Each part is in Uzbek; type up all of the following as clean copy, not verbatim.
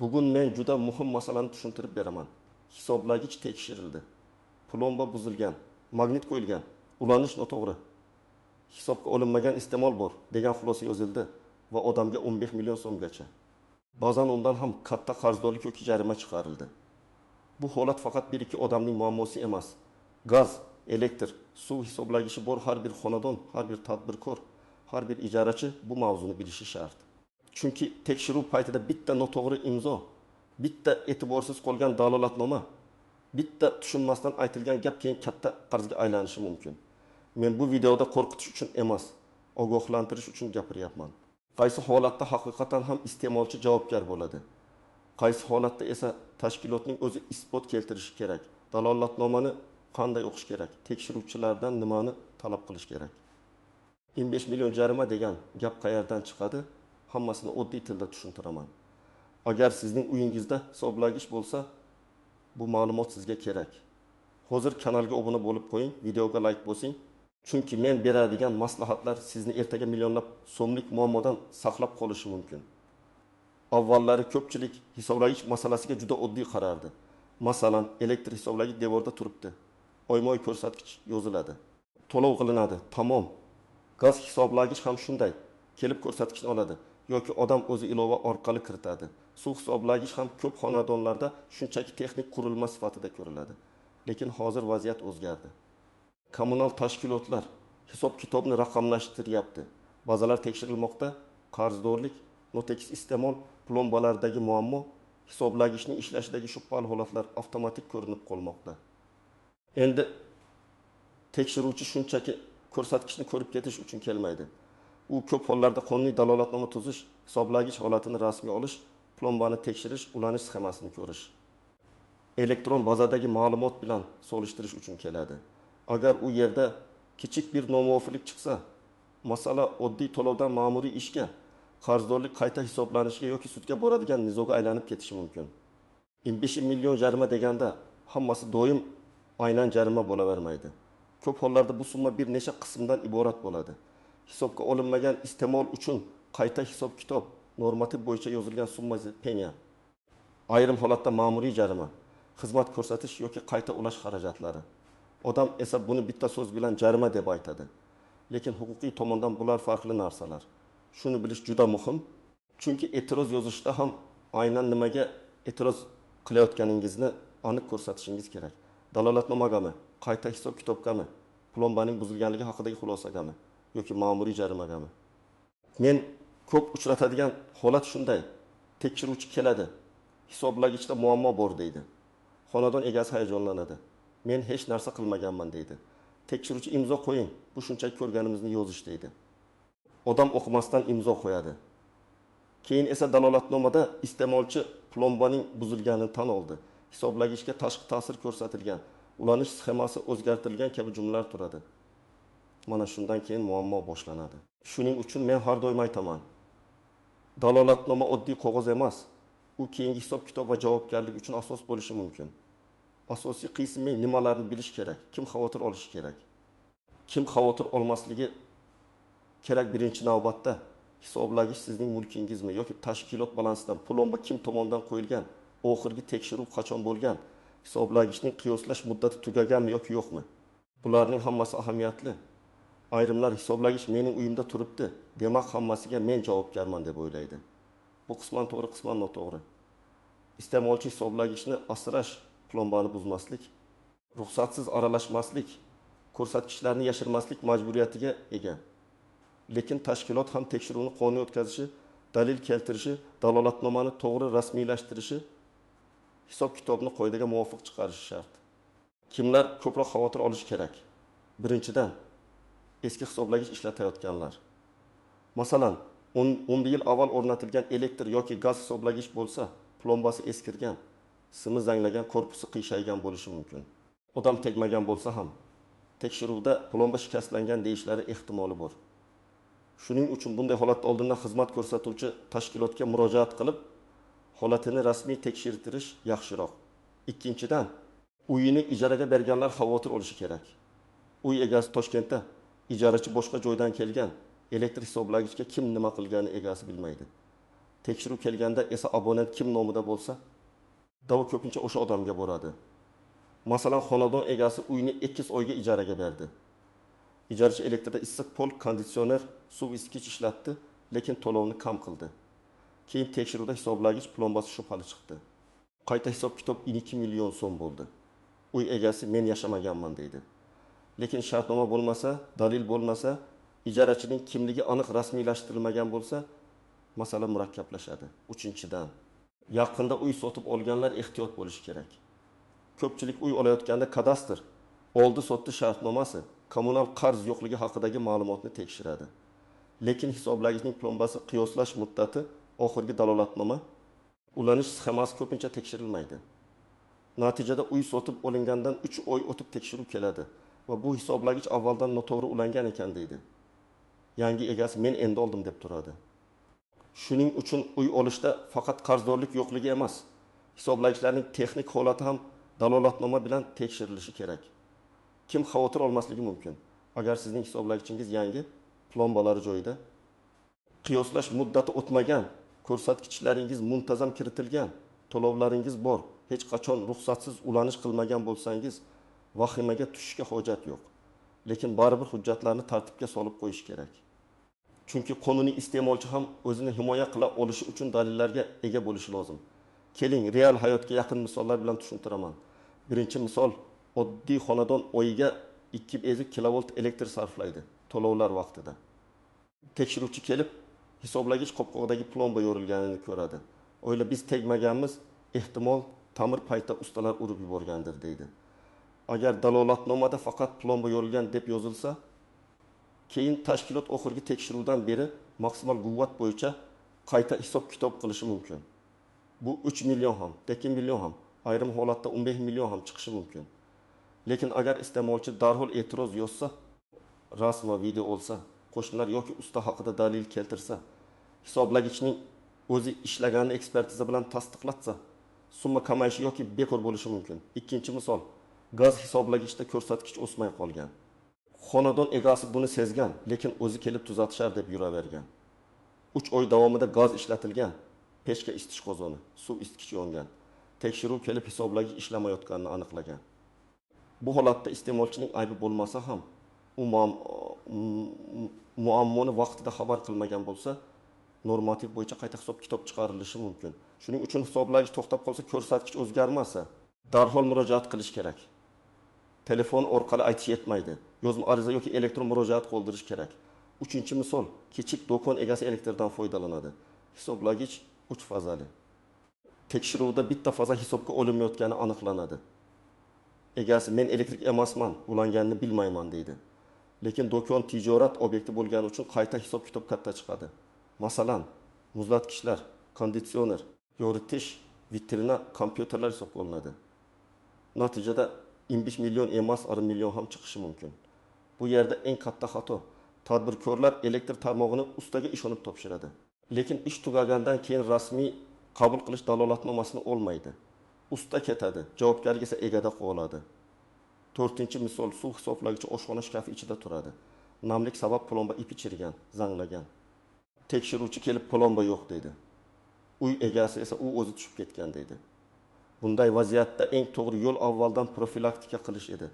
Bugun men juda muhim masalani tushuntirib beraman. Hisoblagich tekshirildi. Plomba buzilgan, magnit qo'yilgan, ulanish noto'g'ri. Hisobga olinmagan iste'mol bor degan xulosa yozildi va odamga 15 million so'mgacha. Ba'zan undan ham katta qarzdorlik yoki jarima chiqarildi. Bu holat faqat 1-2 odamning muammosi emas. Gaz, elektr, suv hisoblagichi bor har bir xonadon, har bir tadbirkor, har bir ijarachi bu mavzuni bilishi shart. Chunki tekshiruv paytida bitta noto'g'ri imzo, bitta e'tiborsiz qolgan dalolatnoma, bitta tushunmasdan aytilgan gap keyin katta qarzga aylanishi mumkin. Men bu videoda qo'rqitish uchun emas, ogohlantirish uchun gapiryapman. Qaysi holatda haqiqatan ham iste'molchi javobgar bo'ladi? Qaysi holatda esa tashkilotning o'zi isbot keltirishi kerak? Dalolatnomani qanday o'qish kerak? Tekshiruvchilardan nimani talab qilish kerak? 25 million jarima degan gap qayerdan chiqadi? Hammasini oddiy tilda tushuntiraman. Agar sizning uyingizda hisoblagich bo'lsa, bu ma'lumot sizga kerak. Hozir kanalga obuna bo'lib qo'ying, videoga like bosing. Chunki men beradigan maslahatlar sizni ertaga millionlab so'mlik muammodan saqlab qolishi mumkin. Avvallari ko'pchilik hisoblagich masalasiga juda oddiy qarardi. Masalan, elektr hisoblagich devorda turibdi. Oymoy ko'rsatkich yoziladi. To'lov qilinadi. Tamom. Gaz hisoblagich ham shunday. Kelib ko'rsatkichni oladi yoki odam o'zi ilova orqali kiritadi. Suv hisoblagich ham ko'p xonadonlarda shunchaki texnik qurilma sifatida ko'riladi. Lekin hozir vaziyat o'zgardi. Kommunal tashkilotlar hisob-kitobni raqamlashtiryapti. Bazalar tekshirilmoqda, qarzdorlik, notekis iste'mol, plombalardagi muammo, hisoblagichning ishlashidagi shubhali holatlar avtomatik ko'rinib qolmoqda. Endi tekshiruvchi shunchaki ko'rsatkichni ko'rib ketish uchun kelmaydi. U ko'p hollarda qonuniy dalolatnoma tuzish, hisoblagich holatini rasmiy olish, plombani tekshirish, ulanish sxemasini ko'rish. Elektron bazadagi ma'lumot bilan solishtirish uchun keladi. Agar u yerda kichik bir nomuvofiqlik chiqsa, masala oddiy to'lovdan ma'muriy ishga, qarzdorlik qayta hisoblanishiga yoki sudga boradigan nizoga aylanib ketishi mumkin. 25 million jarima deganda hammasi doim aynan jarima bo'lavermaydi. Ko'p hollarda bu summa bir necha qismdan iborat bo'ladi. Hisobga olinmagan iste'mol uchun qayta hisob-kitob, normativ bo'yicha yozilgan summa penya. Ayrim holatda ma'muriy jarima, xizmat ko'rsatish yoki qayta ulash xarajatlari. Odam esa buni bitta so'z bilan jarima deb aytadi. Lekin huquqiy tomondan bular farqli narsalar. Shuni bilish juda muhim. Chunki e'tiroz yozishda ham aynan nimaga e'tiroz qilayotganingizni aniq ko'rsatishingiz kerak. Dalolatnomagami, qayta hisob-kitobgami, plombaning buzilganligi haqidagi xulosagami yoki ma'muriy jarimagami. Men ko'p uchratadigan holat shunday. Tekshiruvchi keladi. Hisoblagichda muammo bor deydi. Xonadon egasi hayajonlanadi. Men hech narsa qilmaganman deydi. Tekshiruvchi imzo qo'ying. Bu shunchaki ko'rganimizni yozish deydi. Odam o'qimasdan imzo qo'yadi. Keyin esa dalolatnomada iste'molchi plombaning buzilganini tan oldi. Hisoblagichga tashqi ta'sir ko'rsatilgan, ulanish sxemasi o'zgartirilgan kabi jumlalar turadi. Mana shundan keyin muammo boshlanadi. Shuning uchun men har doim aytaman. Dalolatnoma oddiy qog'oz emas. U keyingi hisob-kitob va javobgarlik uchun asos bo'lishi mumkin. Asosiy qismi nimalarni bilish kerak, kim xavotir olishi kerak. Kim xavotir olmasligi kerak birinchi navbatda. Hisoblagich sizning mulkingizmi yoki tashkilot balansidan plomba kim tomonidan qo'yilgan, oxirgi tekshiruv qachon bo'lgan, hisoblagichning qiyoslash muddati tugaganmi yoki yo'qmi? Bularning hammasi ahamiyatli. Ayrimlar hisoblagich mening uyimda turibdi, demak hammasiga men javobgarman deb o'ylaydi. Bu qisman to'g'ri, qisman noto'g'ri. Iste'molchi hisoblagichni asrash, plombani buzmaslik, ruxsatsiz aralashmaslik, ko'rsatkichlarni yashirmaslik majburiyatiga ega. Lekin tashkilot ham tekshiruvni qonuniy o'tkazishi, dalil keltirishi, dalolatnomani to'g'ri rasmiylashtirishi, hisob-kitobni qoidaga muvofiq chiqarishi shart. Kimlar ko'proq xavotir olishi kerak? Birinchidan, eski hisoblagich ishlatayotganlar. Masalan, 10 yil avval o'rnatilgan elektr yoki gaz hisoblagich bo'lsa, plombasi eskirgan, simi zanglagan, korpusi qiyshaygan bo'lishi mumkin. Odam tegmagan bo'lsa ham tekshiruvda plomba shikastlangan deyishlari ehtimoli bor. Shuning uchun bunday holatda oldindan xizmat ko'rsatuvchi tashkilotga murojaat qilib, holatini rasmiy tekshirtirish yaxshiroq. Ikkinchidan, uyini ijaraga berganlar xavotir olishi kerak. Uy egasi Toshkentda, ijarachi boshqa joydan kelgan, elektr hisoblagichga kim nima qilgani egasi bilmaydi. Tekshiruv kelganda esa abonent kim nomida bo'lsa, da'vo ko'pincha o'sha odamga boradi. Masalan, xonadon egasi uyni 2 oyga ijaraga berdi. Ijarachi elektrda issiq pol, konditsioner, suv isitgich ishlatdi, lekin to'lovni kam qildi. Keyin tekshiruvda hisoblagich plombasi shubhali chiqdi. Qayta hisob kitob 2 million so'm bo'ldi. Uy egasi men yashamaganman deydi. Lekin shartnoma bo'lmasa, dalil bo'lmasa, ijarachining kimligi aniq rasmiylashtirilmagan bo'lsa, masala murakkablashadi. 3-dan, yaqinda uy sotib olganlar ehtiyot bo'lishi kerak. Ko'pchilik uy olayotganda kadastr, oldi-sotdi shartnomasi, kommunal qarz yo'qligi haqidagi ma'lumotni tekshiradi. Lekin hisoblagichning plombasi qiyoslash muddati, oxirgi dalolatnoma, ulanish sxemasi ko'pincha tekshirilmaydi. Natijada uy sotib olingandan 3 oy o'tib tekshiruv keladi va bu hisoblagich avvaldan noto'g'ri ulangan ekan deydi. Yangi egasi men endi oldim deb turadi. Shuning uchun uy olishda faqat qarzdorlik yo'qligi emas, hisoblagichlarning texnik holati ham dalolatnoma bilan tekshirilishi kerak. Kim xavotir olmasligi mumkin? Agar sizning hisoblagichingiz yangi, plombalari joyida, qiyoslash muddati o'tmagan, ko'rsatkichlaringiz muntazam kiritilgan, to'lovlaringiz bor, hech qachon ruxsatsiz ulanish qilmagan bo'lsangiz, vahimaga tushishga hojat yo'q. Lekin baribir hujjatlarni tartibga solib qo'yish kerak. Chunki qonuniy iste'molchi ham o'zini himoya qila olishi uchun dalillarga ega bo'lishi lozim. Keling, real hayotga yaqin misollar bilan tushuntiraman. Birinchi misol, oddiy xonadon oyiga 2,5 kilovolt elektr sarflaydi to'lovlar vaqtida. Tekshiruvchi kelib, hisoblagich qopqog'idagi plomba yorilganini ko'radi. O'yla biz tegmaganmiz, ehtimol ta'mir payti ustalar urib yuborgandir deydi. Agar dalolatnomada faqat plomba yorilgan deb yozilsa, keyin tashkilot oxirgi tekshiruvdan beri maksimal quvvat bo'yicha qayta hisob kitob qilishi mumkin. Bu 3 million ham, 2 million ham, ayrim holatda 15 million ham chiqishi mumkin. Lekin agar iste'molchi darhol e'tiroz yozsa, rasm va video olsa, qo'shnilar yoki usta haqida dalil keltirsa, hisoblagichning o'zi ishlaganini ekspertiza bilan tasdiqlatsa, summa kamayishi yoki bekor bo'lishi mumkin. Ikkinchi misol, gaz hisoblagichda ko'rsatkich o'smay qolgan. Xonadon egasi buni sezgan, lekin o'zi kelib tuzatishar deb yuravergan. 3 oy davomida gaz ishlatilgan, pechka isitish qozoni, suv isitgich yongan. Tekshiruv kelib hisoblagich ishlamayotganini aniqlagan. Bu holatda iste'molchining aybi bo'lmasa ham, u muammoni vaqtida xabar qilmagan bo'lsa, normativ bo'yicha qayta hisob kitob chiqarilishi mumkin. Shuning uchun hisoblagich to'xtab qolsa, ko'rsatkich o'zgarmasa, darhol murojaat qilish kerak. Telefon orqali aytish yetmaydi. Yozma ariza yoki elektron murojaat qoldirish kerak. 3-misol, kichik do'kon egasi elektrdan foydalanadi. Hisoblagich 3 fazali. Tekshiruvda bitta faza hisobga olinmayotgani aniqlanadi. Egasi men elektrik emasman, ulanganini bilmayman deydi. Lekin do'kon tijorat obyekti bo'lgani uchun qayta hisob kitob katta chiqadi. Masalan, muzlatgichlar, konditsioner, yoritish, vitrina, kompyuterlar hisobga olinadi. Natijada 15 million emas, 1 million ham chiqishi mumkin. Bu yerda eng katta xato, tadbirkorlar elektr tarmog'ini ustaga ishonib topshiradi. Lekin ish tugagandan keyin rasmiy qabul qilish dalolatnomasini olmaydi. Usta ketadi, javobgarlik esa egada qoladi. 4-misol, suv hisoblagichi oshxona shkafi ichida turadi. Namlik sabab plomba ipi chirigan, zanglagan. Tekshiruvchi kelib plomba yo'q deydi. Uy egasi esa u o'zi tushib ketgan deydi. Bunday vaziyatda eng to'g'ri yo'l avvaldan profilaktika qilish edi.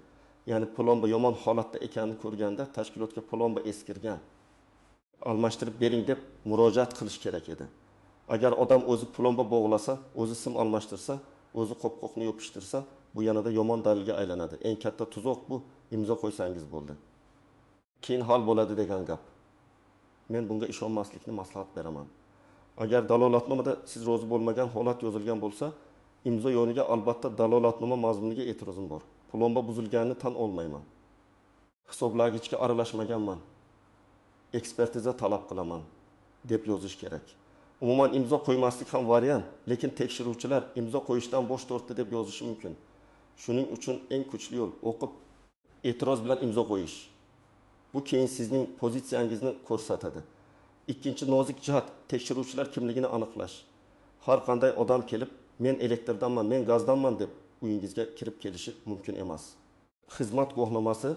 Ya'ni plomba yomon holatda ekanini ko'rganda tashkilotga plomba eskirgan, almashtirib bering deb murojaat qilish kerak edi. Agar odam o'zi plomba bog'lasa, o'zi sim almashtirsa, o'zi qopqoqni yopishtirsa, bu yanada yomon dalilga aylanadi. Eng katta tuzoq bu, imzo qo'ysangiz bo'ldi. Keyin hal bo'ladi degan gap. Men bunga ishonmaslikni maslahat beraman. Agar dalolatnomada siz rozi bo'lmagan holat yozilgan bo'lsa, imzo yoniga albatta dalolatnoma mazmuniga e'tirozim bor. Plomba buzilganini tan olmayman. Hisoblagichga aralashmaganman. Ekspertiza talab qilaman deb yozish kerak. Umuman imzo qo'ymaslik ham variant, lekin tekshiruvchilar imzo qo'yishdan bosh tortdi deb yozishi mumkin. Shuning uchun eng kuchli yo'l o'qib e'tiroz bilan imzo qo'yish. Bu keyin sizning pozitsiyangizni ko'rsatadi. Ikkinchi nozik jihat tekshiruvchilar kimligini aniqlash. Har qanday odam kelib, men elektrdanman, men gazdanman deb uyingizga kirib kelishi mumkin emas. Xizmat guvohnomasi,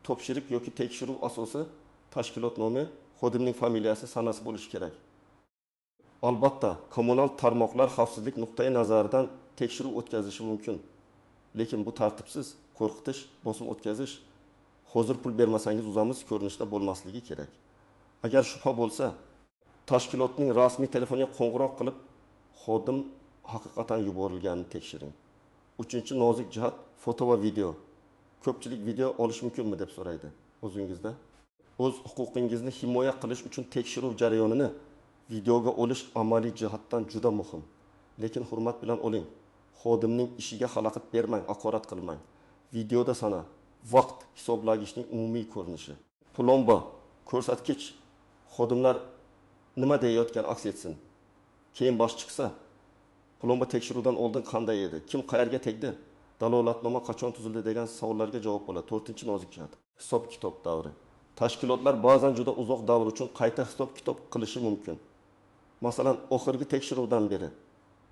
topshiriq yoki tekshiruv asosi, tashkilot nomi, xodimning familiyasi, sanasi bo'lishi kerak. Albatta, kommunal tarmoqlar xavfsizlik nuqtai nazaridan tekshiruv o'tkazishi mumkin. Lekin bu tartibsiz, qo'rqitish, bosim o'tkazish, hozir pul bermasangiz uzamiz ko'rinishda bo'lmasligi kerak. Agar shubha bo'lsa, tashkilotning rasmiy telefoniga qo'ng'iroq qilib, xodim haqiqatan yuborilganini tekshiring. Uchinchi nozik jihat foto va video. Ko'pchilik video olish mumkinmi deb so'raydi o'zingizda. O'z huquqingizni himoya qilish uchun tekshiruv jarayonini videoga olish amaliy jihatdan juda muhim. Lekin hurmat bilan oling. Xodimning ishiga xalaqit bermang, haqorat qilmang. Videoda sana vaqt hisoblagichning umumiy ko'rinishi. Plomba, ko'rsatkich, xodimlar nima deyayotgan aks etsin. Keyin bosh chiqsa, plomba tekshiruvdan oldin qanday edi? Kim qayerga tegdi? Dalolatnoma qachon tuzildi degan savollarga javob bo'ladi. 4-nozik jihat. Hisob-kitob davri. Tashkilotlar ba'zan juda uzoq davr uchun qayta hisob-kitob qilishi mumkin. Masalan, oxirgi tekshiruvdan beri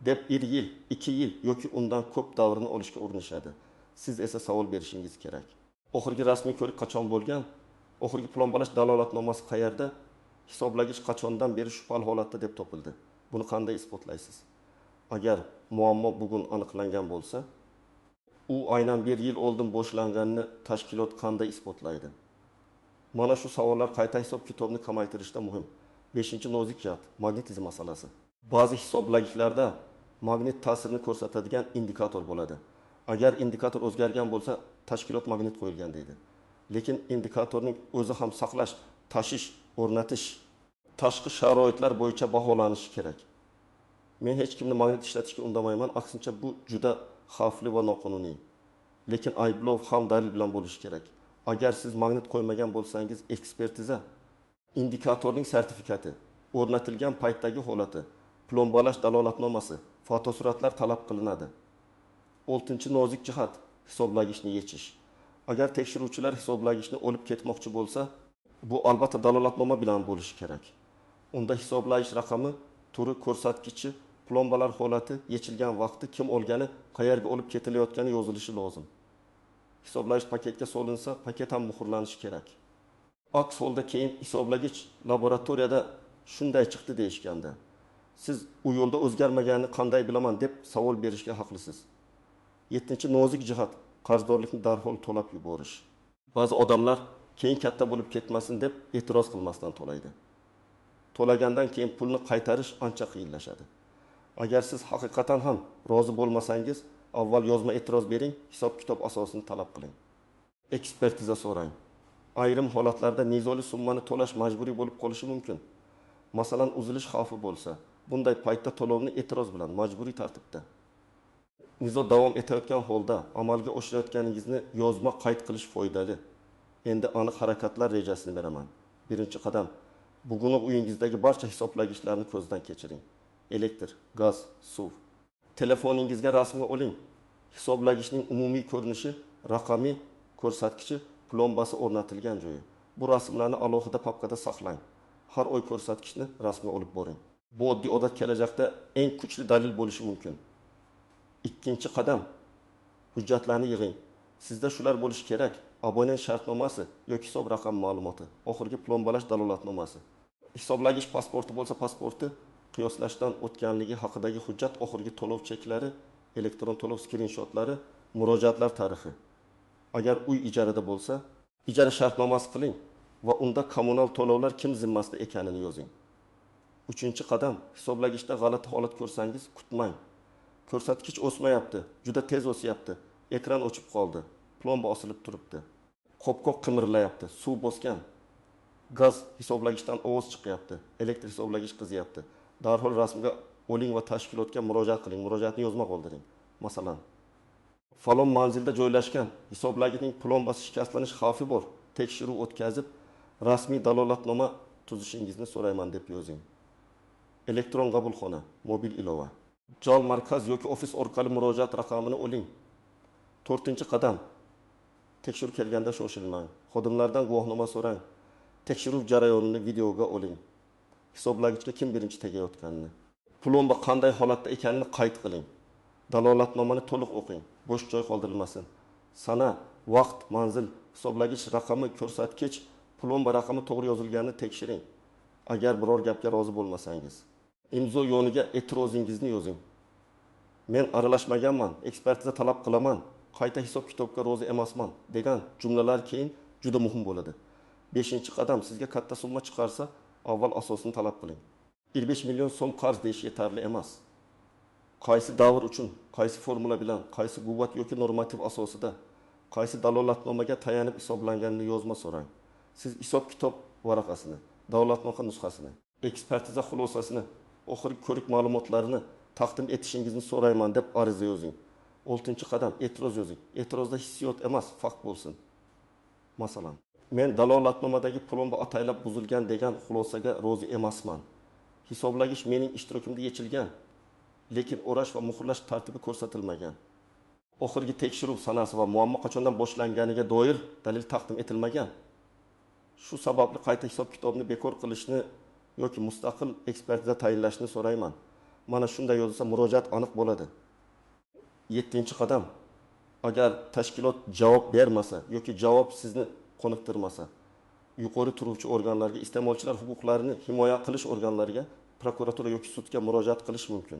deb 1 yil, 2 yil yoki undan ko'p davrini olishga urinishadi. Siz esa savol berishingiz kerak. Oxirgi rasmiy ko'rik qachon bo'lgan? Oxirgi plombalash dalolatnomasi qayerda? Hisoblagich qachondan beri shubhali holatda deb topildi. Buni qanday isbotlaysiz? Agar muammo bugun aniqlangan bo'lsa, u aynan 1 yil oldin boshlanganini tashkilot qanday isbotlaydi? Mana shu savollar qayta hisob-kitobni kamaytirishda muhim. 5-nozik jihat, magnetizm masalasi. Ba'zi hisoblagichlarda magnit ta'sirini ko'rsatadigan indikator bo'ladi. Agar indikator o'zgargan bo'lsa, tashkilot magnit qo'yilgan deydi. Lekin indikatorning o'zi ham saqlash, tashish, o'rnatish, tashqi sharoitlar bo'yicha baholanishi kerak. Men hech kimni magnit ishlatishga undamayman, aksincha bu juda xavfli va noqonuniy. Lekin ayblov ham dalil bilan bo'lishi kerak. Agar siz magnit qo'ymagan bo'lsangiz, ekspertiza, indikatorning sertifikati, o'rnatilgan paytdagi holati, plombalash dalolatnomasi, fotosuratlar talab qilinadi. 6-nozik jihat, hisoblagichni yechish. Agar tekshiruvchilar hisoblagichni olib ketmoqchi bo'lsa, bu albatta dalolatnoma bilan bo'lishi kerak. Unda hisoblagich raqami, turi, ko'rsatkichi, plombalar holati, yechilgan vaqti, kim olgani, qayerga olib ketilayotgani yozilishi lozim. Hisoblagich paketga solinsa, paket ham muhrlanishi kerak. Aks holda keyin hisoblagich laboratoriyada shunday chiqdi deyishganda, siz u yo'lda o'zgarmaganini qanday bilaman deb savol berishga haqlisiz. 7-nozik jihat, qarzdorlikni darhol to'lab yuborish. Ba'zi odamlar keyin katta bo'lib ketmasin deb e'tiroz qilmasdan to'laydi. To'lagandan keyin pulni qaytarish ancha qiyinlashadi. Agar siz haqiqatan ham rozi bo'lmasangiz, avval yozma e'tiroz bering, hisob-kitob asosini talab qiling. Ekspertiza so'rang. Ayrim holatlarda nizoli summani to'lash majburiy bo'lib qolishi mumkin. Masalan, uzilish xavfi bo'lsa, bunday paytda to'lovni e'tiroz bilan majburiy tartibda. Nizo davom etayotgan holda amalga oshirayotganingizni yozma qayd qilish foydali. Endi aniq harakatlar rejasini beraman. Birinchi qadam, bugun uyingizdagi barcha hisoblagichlarni ko'zdan kechiring. Elektr, gaz, suv. Telefoningizga rasmga oling. Hisoblagichning umumiy ko'rinishi, raqami, ko'rsatkichi, plombasi o'rnatilgan joyi. Bu rasmlarni alohida papkada saqlang. Har oy ko'rsatkichni rasmga olib boring. Bu oddiy odat kelajakda eng kuchli dalil bo'lishi mumkin. Ikkinchi qadam, hujjatlarni yig'ing. Sizda shular bo'lishi kerak: abonent shartnomasi yoki hisob raqam ma'lumoti, oxirgi plombalash dalolatnomasi. Hisoblagich pasporti bo'lsa, pasporti, qiyoslashdan o'tganligi haqidagi hujjat, oxirgi to'lov cheklari, elektron to'lov skrinshotlari, murojaatlar tarixi. Agar uy ijarada bo'lsa, ijara shartnomasi qiling va unda kommunal to'lovlar kim zimmasida ekanini yozing. 3-qadam, hisoblagichda g'alati holat ko'rsangiz, kutmang. Ko'rsatkich o'smayapti, juda tez o'syapti, ekran o'chib qoldi, plomba osilib turibdi, qopqoq qimirlayapti, suv bosgan, gaz hisoblagichdan ovoz chiqyapti, elektr hisoblagich qizyapti. Darhol rasmga oling va tashkilotga murojaat qiling. Murojaatni yozma qoldiring. Masalan, falon manzilda joylashgan hisoblagichning plombasi shikastlanish xavfi bor. Tekshiruv o'tkazib, rasmiy dalolatnoma tuzishingizni so'rayman deb yozing. Elektron qabulxona, mobil ilova. Jol markaz yoki ofis orqali murojaat raqamini oling. 4-qadam. Tekshiruv kelganda shoshilmang. Xodimlardan guvohnoma so'rang. Tekshiruv jarayonini videoga oling. Hisoblagichga kim birinchi tegayotganini, plomba qanday holatda ekanini qayd qiling. Dalolatnomani to'liq o'qing. Bo'sh joy qoldirilmasin. Sana, vaqt, manzil, hisoblagich raqami, ko'rsatkich, plomba raqami to'g'ri yozilganini tekshiring. Agar biror gapga rozi bo'lmasangiz. imzo yoniga e'tirozingizni yozing. Men aralashmaganman, ekspertiza talab qilaman, qayta hisob kitobga rozi emasman degan jumlalar keyin juda muhim bo'ladi. 5-qadam sizga katta summa chiqarsa, avval asosini talab qiling. 25 million so'm qarz deyish yetarli emas. Qaysi davr uchun, qaysi formula bilan, qaysi quvvat yoki normativ asosida, qaysi dalolatnomaga tayanib hisoblanganini yozma so'rang. Siz hisob kitob varaqasini, dalolatnoma nusxasini, ekspertiza xulosasini, oxirgi ko'rik ma'lumotlarini taqdim etishingizni so'rayman deb ariza yozing. 6-qadam e'tiroz yozing. E'tirozda hissiyot emas, fakt bo'lsin. Masalan, men dalolatnomadagi plomba ataylab buzilgan degan xulosaga rozi emasman. Hisoblagich mening ishtirokimda yechilgan, lekin o'rash va muhrlash tartibi ko'rsatilmagan. Oxirgi tekshiruv sanasi va muammo qachondan boshlanganiga doir dalil taqdim etilmagan. Shu sababli qayta hisob kitobni bekor qilishni yoki mustaqil ekspertiza tayinlashni so'rayman. Mana shunday yozilsa murojaat aniq bo'ladi. 7-qadam. Agar tashkilot javob bermasa yoki javob sizni qoniqtirmasa, yuqori turuvchi organlarga, iste'molchilar huquqlarini himoya qilish organlariga, prokuratura yoki sudga murojaat qilish mumkin.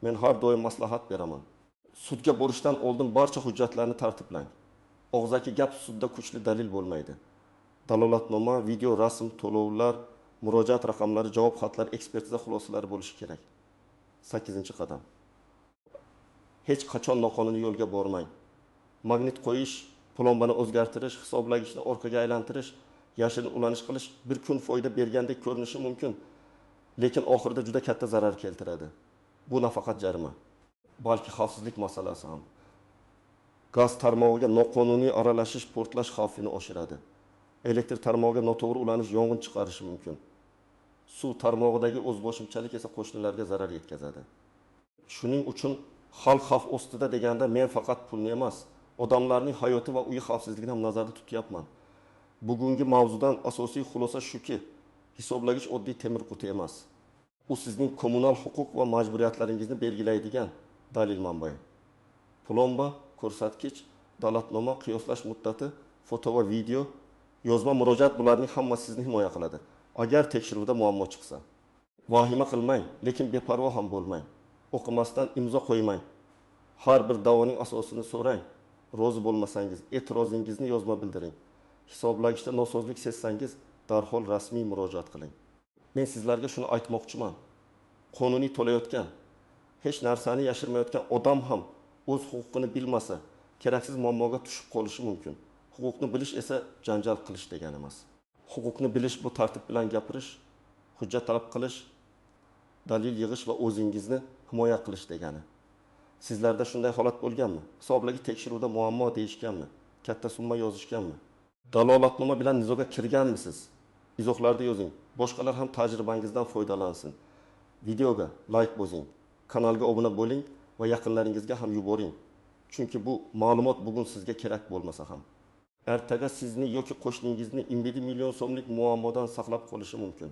Men har doim maslahat beraman. Sudga borishdan oldin barcha hujjatlarni tartiblang. Og'zaki gap sudda kuchli dalil bo'lmaydi. Dalolatnoma, video, rasm, to'lovlar, murojaat raqamlari, javob xatlari, ekspertiza xulosalari bo'lishi kerak. 8-qadam. Hech qachon noqonuniy yo'lga bormang. Magnit qo'yish, plombani o'zgartirish, hisoblagichni orqaga aylantirish, yashirin ulanish qilish bir kun foyda bergandek ko'rinishi mumkin, lekin oxirida juda katta zarar keltiradi. Bu nafaqat jarima, balki xavfsizlik masalasi ham. Gaz tarmog'iga noqonuniy aralashish portlash xavfini oshiradi. Elektr tarmog'iga noto'g'ri ulanish yong'in chiqarishi mumkin. Suv tarmog'idagi o'zboshimchalik esa qo'shnilarga zarar yetkazadi. Shuning uchun xalq xavf ostida deganda men faqat pulni emas, odamlarning hayoti va uyi xavfsizligini ham nazarda tutyapman. Bugungi mavzudan asosiy xulosa shuki, hisoblagich oddiy temir quti emas. U sizning kommunal huquq va majburiyatlaringizni belgilaydigan dalil manbai. Plomba, ko'rsatkich, dalolatnoma, qiyoslash muddati, foto va video, yozma murojaat bularning hammasi sizni himoya qiladi. Agar tekshiruvda muammo chiqsa, vahima qilmang, lekin beparvo ham bo'lmang. O'qimasdan imzo qo'ymang. Har bir da'voning asosini so'rang. Rozi bo'lmasangiz, e'tirozingizni yozma bildiring. Hisoblagichda nosozlik sezsangiz, darhol rasmiy murojaat qiling. Men sizlarga shuni aytmoqchiman. Qonuniy to'layotgan, hech narsani yashirmayotgan odam ham o'z huquqini bilmasa, keraksiz muammoga tushib qolishi mumkin. Huquqni bilish esa janjal qilish degani emas. Huquqni bilish bu tartib bilan gapirish, hujjat talab qilish, dalil yig'ish va o'zingizni himoya qilish degani. Sizlarda shunday holat bo'lganmi? Hisoblagi tekshiruvda muammo deyishganmi? Katta summa yozishganmi? Dalolatnoma bilan nizoga kirganmisiz? Izohlarda yozing. Boshqalar ham tajribangizdan foydalansin. Videoga like bosing, kanalga obuna bo'ling va yaqinlaringizga ham yuboring. Chunki bu ma'lumot bugun sizga kerak bo'lmasa ham ertaga sizni yoki qo'shningizni 20 million so'mlik muammodan saqlab qolishi mumkin.